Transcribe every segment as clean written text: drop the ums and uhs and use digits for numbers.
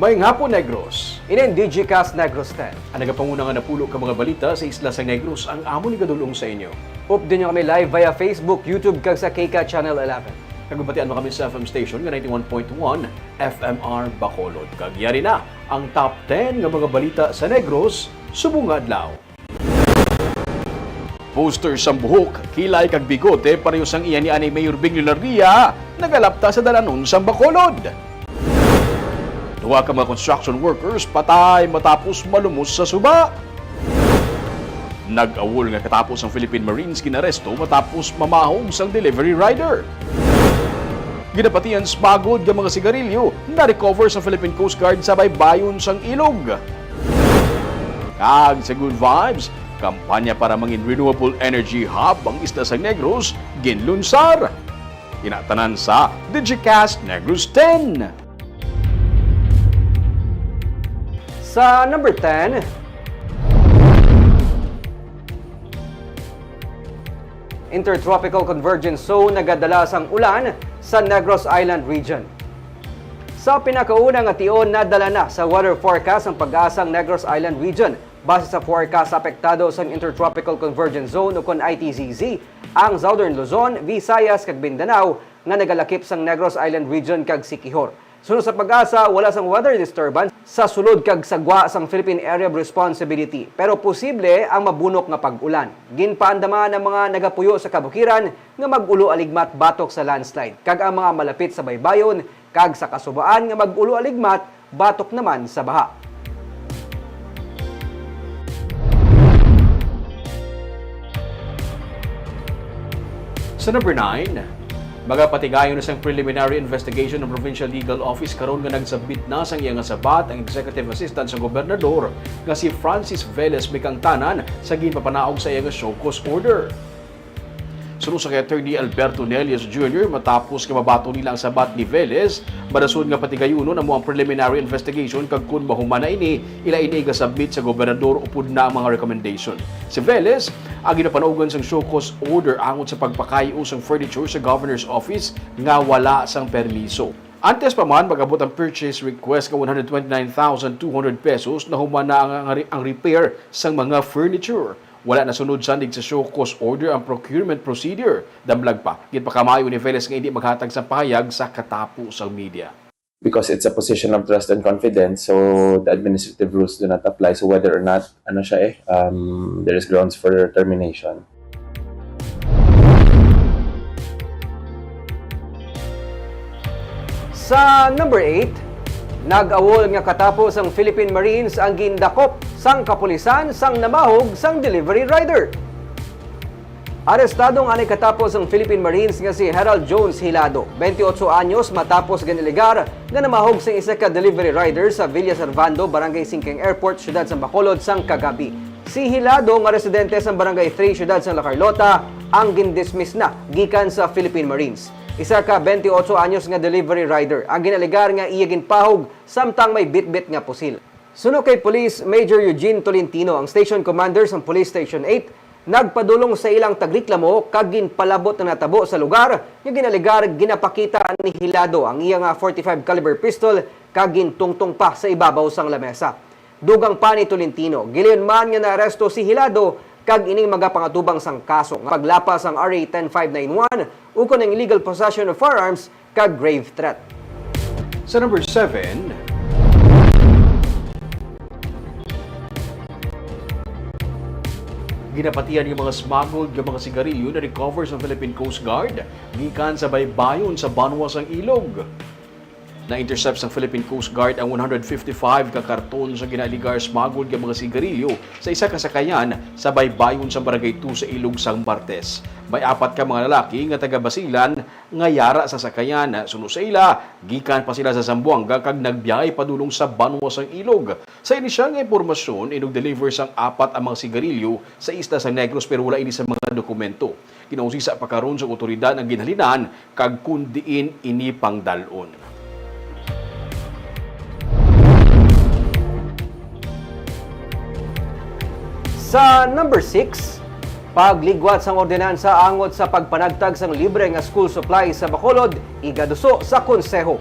Mayang hapon, Negros. Inin DigiCast Negros 10. Ang nagapanguna nga napulo ka mga balita sa isla sa Negros ang amo ni gadulong sa inyo. Update nyo kami live via Facebook, YouTube, kag sa KK Channel 11. Nagbabatian mo kami sa FM station nga 91.1 FMR Bacolod. Kagyari na ang top 10 nga mga balita sa Negros subong adlaw. Poster sa buhok, kilay kag bigote pareho sang iya ni Mayor Bing Laria nagalapta sa dalanon sa Bacolod. Duha ka mga construction workers patay matapos malumos sa suba. Nag-awol nga katapos ang Philippine Marines ginaresto matapos mamahog sang delivery rider. Ginapatian smuggled nga mga sigarilyo na-recover sa Philippine Coast Guard sa baybayon sang ilog. Kag sa Good Vibes, kampanya para mangin renewable energy hub ang isla sa Negros ginlunsar. Tinatanan sa DigiCast Negros 10. Sa number 10, Intertropical Convergence Zone nagadala sang ulan sa Negros Island region. Sa pinakaunang ation, nadala na sa weather forecast ang pag-asang Negros Island region. Base sa forecast, apektado sa Intertropical Convergence Zone o kon ITCZ, ang Southern Luzon, Visayas kag Mindanao nga nagalakip sang Negros Island region kag Siquijor. Sunod sa pag-asa, wala sang weather disturbance sa sulod kag sagwa sang Philippine Area of Responsibility. Pero posible ang mabunok nga pag-ulan. Ginpaandama ng mga nagapuyo sa kabukiran nga mag-ulo aligmat batok sa landslide. Kag ang mga malapit sa baybayon, kag sa kasubaan nga mag-ulo aligmat batok naman sa baha. Sa number 9, magapatigayon na sang preliminary investigation ng Provincial Legal Office karon nga nagsabit na sang iya nga sabat ang Executive Assistant sa Gobernador nga si Francis Velez Mikangtanan sa ginpapanaog sa iya nga show cause order. Sunod sa kay Attorney Alberto Nelias Jr. matapos nga mabato nila ang sabat ni Velez, madasun nga patigayunon amo ang preliminary investigation kag kun mahuman na ini ila ini gasabit sa gobernador upod na ang mga recommendation. Si Velez ang ginapanaogan sang show cause order angon sa pagpakayo sang furniture sa governor's office nga wala sang permiso. Antes pa man magabot ang purchase request nga 129,200 pesos na human na ang repair sang mga furniture. Wala na sunod sandig sa show cause order ang procurement procedure. Damlag pa, gitpakamayo ni Velez nga hindi maghatag sa pahayag sa katapo sa media. Because it's a position of trust and confidence, so the administrative rules do not apply. So whether or not there is grounds for termination. Sa number 8, nag-awol nga katapos ang Philippine Marines ang gindakop sang kapulisan sang namahog sang delivery rider. Arestadong anay katapos ang Philippine Marines nga si Harold Jones Hilado, 28 anyos matapos giniligar nga namahog sang isa ka delivery rider sa Villa Servando, Barangay Singkeng Airport, Syudad sang Bacolod sang kagabi. Si Hilado nga residente sa Barangay 3, Syudad sang La Carlota, ang gindismiss na gikan sa Philippine Marines. Isa ka 28 anyos nga delivery rider ang ginaligar nga iya ginpahog samtang may bit-bit nga pusil. Suno kay Police Major Eugene Tolentino, ang station commander sa Police Station 8, nagpadulong sa ilang tagreklamo kag ginpalabot na natabo sa lugar nga ginaligar ginapakita ni Hilado ang iya nga 45 caliber pistol kag gintungtong pa sa ibabaw sang lamesa. Dugang pa ni Tolentino, giliyon man nga naaresto si Hilado kag ining magapangatubang sang kaso nga paglapas ang RA 10591 ukon ang illegal possession of firearms kag grave threat. Sa number 7, ginapatian yung mga smuggled yung mga sigarilyo na recover sa Philippine Coast Guard gikan sa baybayon sa Banwas ang ilog. Na-intercept sa Philippine Coast Guard ang 155 ka karton sa ginaligar smuggled nga mga sigarilyo sa isa ka sakayan sa baybayon sa Barangay 2 sa Ilog sang Martes. May 4 ka mga lalaki nga taga Basilan nga yara sa sakayan. Sunod sa ila, gikan pa sila sa Zamboanga kag nagbiyahe padulong sa Banwas ang Ilog. Sa inisyal nga impormasyon, inog-deliver sang 4 ang mga sigarilyo sa isla sa Negros pero wala ini sa mga dokumento. Kinausisa pa karon sa otoridad ang ginhalinan kag kundiin ini pangdalon. Sa number 6, pagligwat sang ordinansa angot sa pagpanagtag sang libre nga school supply sa Bacolod, igaduso sa konseho.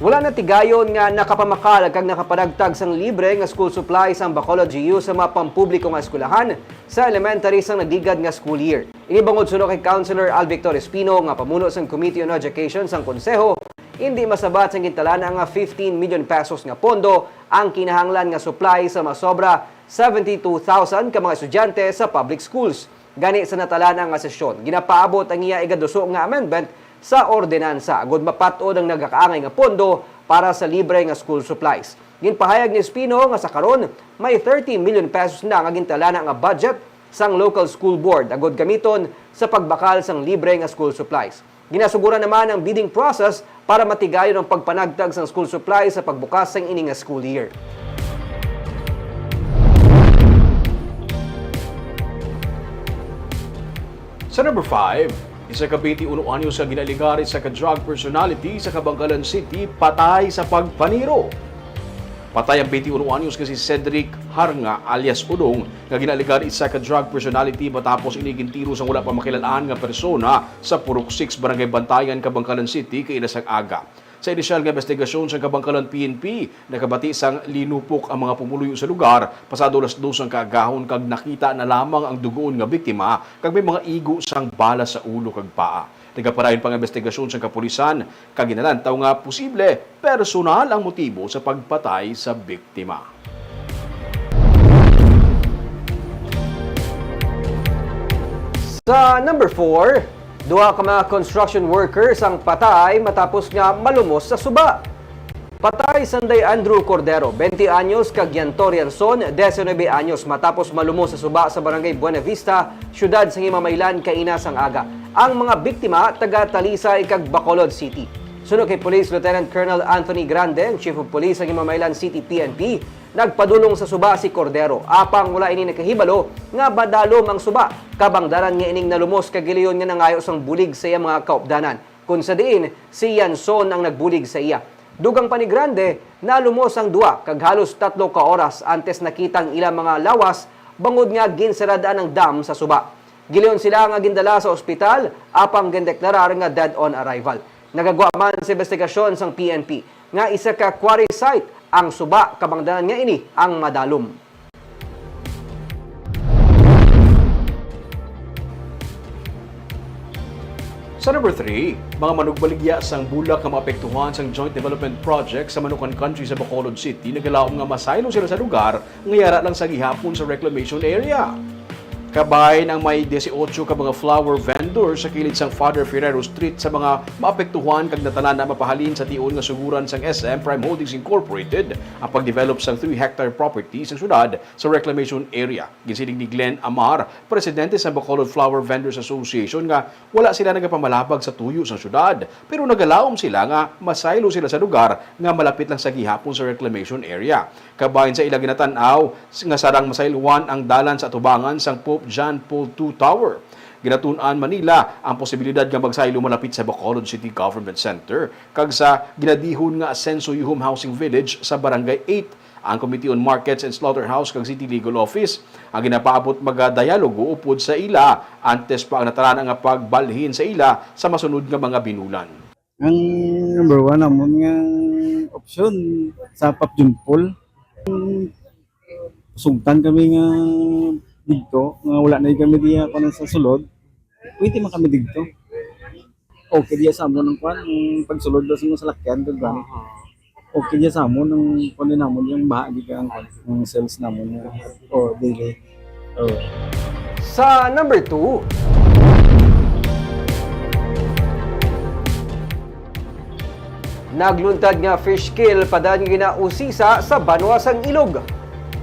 Wala na tigayon nga nakapamakal kag nakapadagtag sang libre nga school supplies ang Bacolod GU sa mga pampubliko nga eskwelahan sa elementary sang nagdigad nga school year. Ini bangod suno kay Councilor Al Victor Espino nga pamuno sang Committee on Education sang Konseho, hindi masabat sang gintalana nga 15 million pesos nga pondo ang kinahanglan nga supply sa masobra 72,000 ka mga estudyante sa public schools. Gani sa natalana nga sesyon, ginapaabot ang iya igaduso nga amendment sa ordinansa agud mapatod ang nagakaangay nga pondo para sa libre nga school supplies. Ginpahayag ni Espino nga sa karon may 30 million pesos na nga gintalana nga budget sang local school board agud gamiton sa pagbakal sang libre nga school supplies. Ginasugura naman ang bidding process para matigayon ang pagpanagtag sang school supplies sa pagbukas sang ini nga school year. Sa number 5, isa ka 21 anyos sa ginaligarit sa ka-drug personality sa Kabangkalan City, patay sa pagpaniro. Patay ang 21 anyos kasi Cedric Harnga alias Udong nga ginaligarit sa ka-drug personality matapos inigintiro sa wala pa makilalaan nga persona sa Purok 6 Barangay Bantayan, Kabangkalan City kay inasang aga. Sa inisyal nga investigasyon sa Kabangkalan PNP, nakabati sang linupok ang mga pumuluyo sa lugar, pasado las 2 ang kaagahon kag nakita na lamang ang dugoon nga biktima kag may mga igo sang bala sa ulo kag paa. Nagaparayon pang investigasyon sa kapulisan kag ginalantaw nga posible personal ang motibo sa pagpatay sa biktima. Sa number 4, duha ka mga construction workers ang patay matapos nga malumos sa suba. Patay Sanday Andrew Cordero, 20 anyos, kag Yantor Yerson, 19 anyos, matapos malumos sa suba sa Barangay Buena Vista, syudad sa Himamaylan, kainasang aga. Ang mga biktima, taga Talisay kag Bacolod City. Sunod kay Police Lieutenant Colonel Anthony Grande, ang Chief of Police sa Himamaylan City PNP, nagpadulong sa suba si Cordero. Apang wala ini nakahibalo nga badalom ang suba. Kabangdaran nga ining nalumos kagiliyon nga nangayo sang bulig sa iya mga kaupdanan. Kung sa diin, si Yanson ang nagbulig sa iya. Dugang pa ni Grande, nalumos ang duwa kag halos 3 ka oras antes nakitang ilang mga lawas bangod nga ginsaradaan ng dam sa suba. Giliyon sila nga gindala sa ospital apang gindeklarar nga dead on arrival. Nagagawa man sa investigasyon sang PNP nga isa ka quarry site ang suba kabangdanan nga ini ang madalom. Sa number 3, mga manugbaligya sang bulak nga maapektuhan sang Joint Development Project sa Manukan Country sa Bacolod City, nagalaom nga masaylo sila sa lugar nga yara lang sa gihapon sa reclamation area. Kabay ng may 18 ka mga flower vendor sa kilid sang Father Ferrero Street sa mga maapektuhan kag natanan na mapahalin sa tiun nga suguran sang SM Prime Holdings Incorporated ang pag-develop sang 3-hectare property sa syudad sa reclamation area. Ginsiling ni Glenn Amar, presidente sa Bacolod Flower Vendors Association, nga wala sila nagapamalabag sa tuyo sa syudad, pero nagalaom sila nga masaylo sila sa lugar nga malapit lang sa gihapon sa reclamation area. Kabahin sa ilang ginatanaw nga sarang masayluan ang dalan sa atubangan sang Pope John Paul II Tower. Ginatunan Manila ang posibilidad nga magsaylo malapit sa Bacolod City Government Center kag sa ginadihon nga Ascenso Yuhum Housing Village sa Barangay 8. Ang Committee on Markets and Slaughterhouse kag City Legal Office ang ginapaabot magadialogo upod sa ila antes pa ang natarana nga pagbalhin sa ila sa masunod nga mga binulan. Ang number 1 namon nga option sa Papjumpol. Sugtan kami nga dito, nga wala na kami diya kuno sa sulod. Pwede man kami dito. Okay diya sa amon ng kwan, pagsulod daw sa mga salakyan kag gani. Okay diya sa amon ng kuno namon yung bahagi ka ang sales namon o daily. Sa number 2, nagluntad nga fish kill padan ginausisa sa Banwa sang Ilog.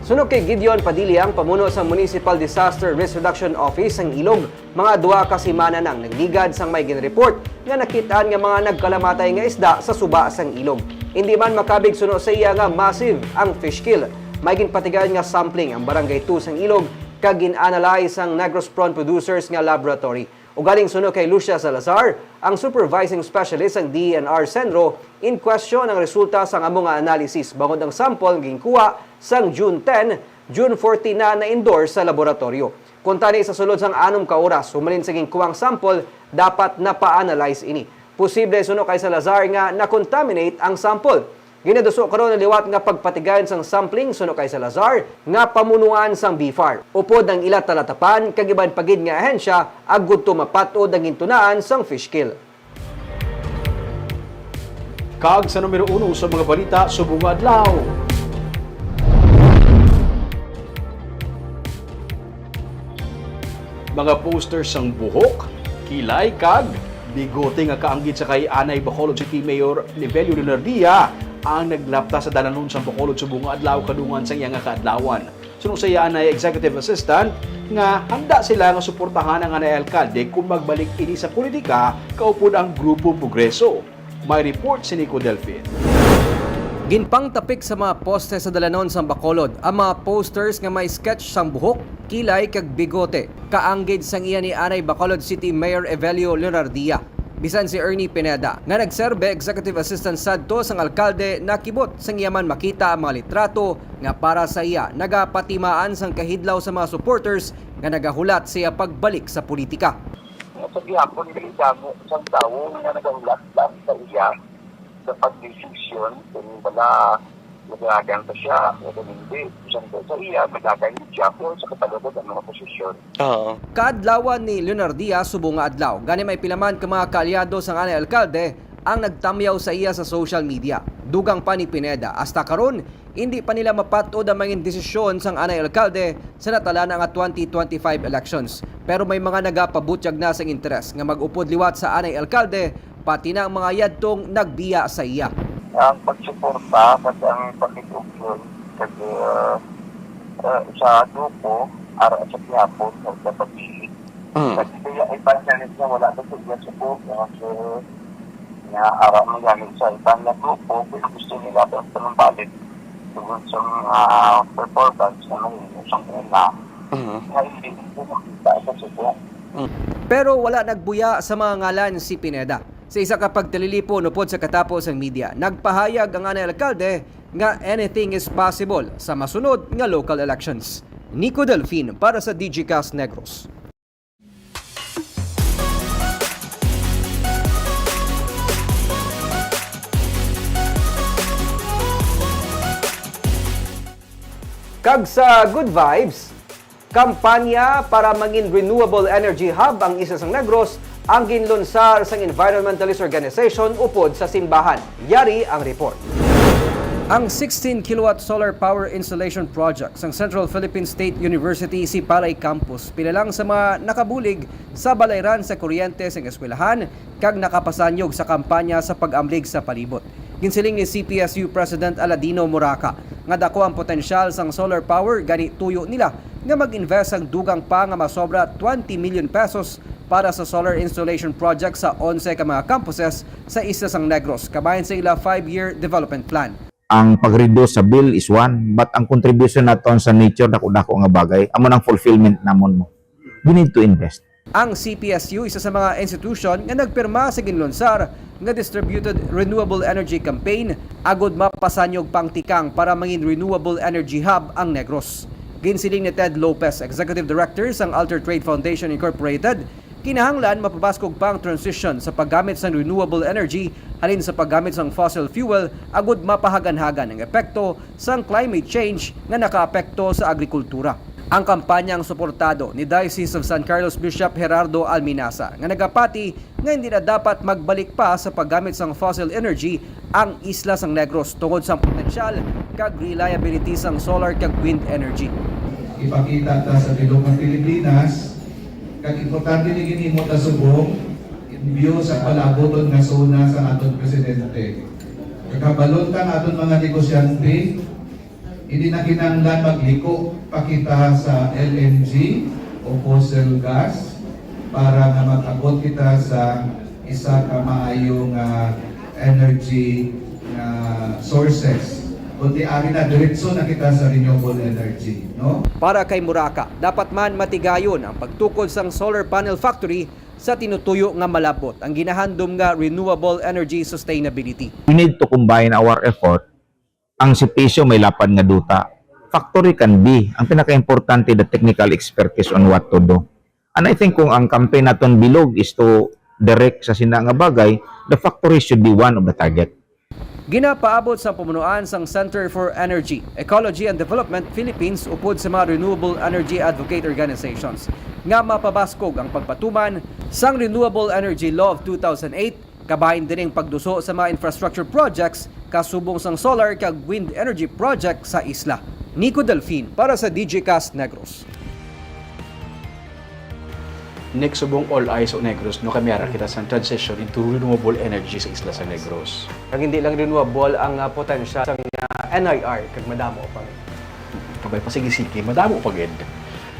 Sunog kay Gideon Padilla ang pamuno sa Municipal Disaster Risk Reduction Office sang Ilog, mga 2 ka semana nang nagligad sang may ginreport nga nakitaan nga mga nagkalamatay nga isda sa suba sang Ilog. Hindi man makabig suno sa iya nga massive ang fish kill. May ginpatigan nga sampling ang Barangay 2 sang Ilog kag gin-analyze ang Negros Prawn Producers nga laboratory. Ugaling suno kay Lucia Salazar, ang supervising specialist ng DENR Senro, in question ang resulta sa among nga analysis bangod ang sample ginkuha sang June 10, June 14 na na-endorse sa laboratorio. Kung tani sa sulod sang 6 ka oras, humalin sa ginkuwang sample, dapat na pa-analyze ini. Posible suno kay Salazar nga na-contaminate ang sample. Ginaduso karon ang liwat nga pagpatigayon sang sampling suno kay Salazar nga pamunuan sang BFAR. Upod ang ila talatapan kag iban pagid nga ahensya agud to mapatod ang intunaan sang fish kill. Kag sa numero 1 sa mga balita subong nga adlaw. Mga posters sang buhok, kilay kag bigote nga kaanggid sa kay Anay Bacolod City Mayor Nivelio Leonardia ang naglapta sa dalanon sa Bacolod subong nga adlaw kadungan sa iya nga kaadlawan. Sunod sa iya Anay Executive Assistant nga handa sila nga suportahan ang Anay Alkalde kung magbalik ini sa politika kaupod ang Grupo Progreso. May report si Nico Delfin. Ginpang tapik sa mga poste sa dalanon sa Bacolod ang mga posters nga may sketch sang buhok, kilay kag bigote. Kaanggid sang iya ni Anay Bacolod City Mayor Evelio Leonardia. Bisan si Ernie Pineda nga nagserbe executive assistant sadto sang alkalde nakibot sang iyaman makita ang mga litrato nga para sa iya nagapatimaan sang kahidlaw sa mga supporters nga nagahulat siya pagbalik sa politika. Sa gihapon dili damo isang tawo nga nagahulat lang sa iya sa pagdesisyon kung wala nagagan pa siya o kung hindi. Isang sa iya, magagalit siya po sa katalogod ang mga posisyon. Kaadlawan ni Leonardia subong nga adlaw. Gani may pilaman ka mga kaalyado sang Anay Alkalde ang nagtamyaw sa iya sa social media. Dugang pa ni Pineda. Hasta karon hindi pa nila mapatod ang mga desisyon sang Anay Alkalde sa natala nga 2025 elections. Pero may mga nagapabutyag na sang interes nga mag-upod liwat sa Anay Alkalde pati na ang mga yadtong nagbiya sa iya. Ang pagsuporta at ang pagkitugyon kasi sa grupo ara sa gihapon sa pag-iit. Kasi kaya ibang ganit na wala na sa support kasi nga ara mo ganit sa ibang na grupo kung gusto nila ang panumbalik tungkol sa performance na may isang na hindi mo makita sa support. Pero wala nagbuya sa mga ngalan si Pineda. Sa isa ka pagtalilipon upod sa katapos ang media, nagpahayag ang Anay Alkalde nga anything is possible sa masunod nga local elections. Nico Delfin para sa DigiCast Negros. Kag sa Good Vibes, kampanya para maging renewable energy hub ang isa sang Negros ang ginlunsar sang environmentalist organization upod sa simbahan. Yari ang report. Ang 16 kilowatt solar power installation project sang Central Philippine State University si Palay Campus pinalang sa mga nakabulig sa balayran sa kuryente sang eskwelahan kag nakapasanyog sa kampanya sa pag-amlig sa palibot. Ginsiling ni CPSU President Aladino Moraca nga dako ang potensyal sang solar power gani tuyo nila nga mag-invest ang dugang pa nga masobra 20 million pesos para sa solar installation project sa 11 ka mga campuses sa isa sang Negros kabahin sa ila 5-year development plan. Ang pag-reduce sa bill is one, but ang contribution naton sa nature dako-dako nga bagay amo nang fulfillment namon mo. We need to invest. Ang CPSU isa sa mga institusyon nga nagpirma sa ginlunsar nga Distributed Renewable Energy Campaign agod mapasanyog pang tikang para mangin renewable energy hub ang Negros. Ginsiling ni Ted Lopez, Executive Director sang Alter Trade Foundation Incorporated, kinahanglan mapabaskog pang transition sa paggamit sa renewable energy halin sa paggamit sang fossil fuel agud mapahagan-hagan ang epekto sang climate change nga nakaapekto sa agrikultura. Ang kampanyang suportado ni Diocese of San Carlos Bishop Gerardo Alminasa nga nagapati nga hindi na dapat magbalik pa sa paggamit sang fossil energy ang isla sang Negros tungod sa potensyal kag reliability sang solar kag wind energy. Ipakita ta sa bilog ng Pilipinas kag importante ni ginhimo ta subong in view sa palaboton nga zona sa aton presidente. Kakabalon ta aton mga negosyante hindi na kinahanglan magliko pakita sa LNG o fossil gas para nga mag-abot kita sa isa ka maayong energy sources. Kundi ari na diretso na kita sa renewable energy, no? Para kay Moraca, dapat man matigayon ang pagtukod sang solar panel factory sa tinutuyo nga malabot ang ginahandom nga renewable energy sustainability. We need to combine our effort. Ang CPSU may lapan nga duta. Factory can be. Ang pinaka-importante the technical expertise on what to do. And I think kung ang campaign naton bilog is to direct sa sina nga bagay, the factory should be one of the target. Ginapaabot sa pamunuan sang Center for Energy, Ecology and Development Philippines upod sa mga renewable energy advocate organizations nga mapabaskog ang pagpatuman sang Renewable Energy Law of 2008 kabahin din ang pagduso sa mga infrastructure projects kasubong sang solar kag wind energy project sa isla. Nico Delfin para sa DJcast Negros. Next subong all eyes on Negros no kamera kita sa transition into renewable energy sa isla sa Negros. Kag hindi lang renewable ang potensya sang NIR kag madamo pa. Kabay pa sige madamo pa gid.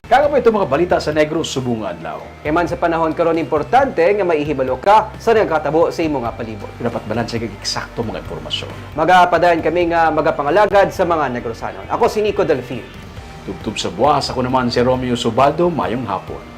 Kaga pa ito mga balita sa Negros subong nga adlaw. Kay man sa panahon karon importante nga maihibalo ka sa nagkatabo sa imong palibot. Dapat balanse kag eksakto mga impormasyon. Magapadayon kami nga magapangalagad sa mga Negrosanon. Ako si Nico Delfin. Tubtub sa buwas, ako naman si Romeo Subado, mayong hapon.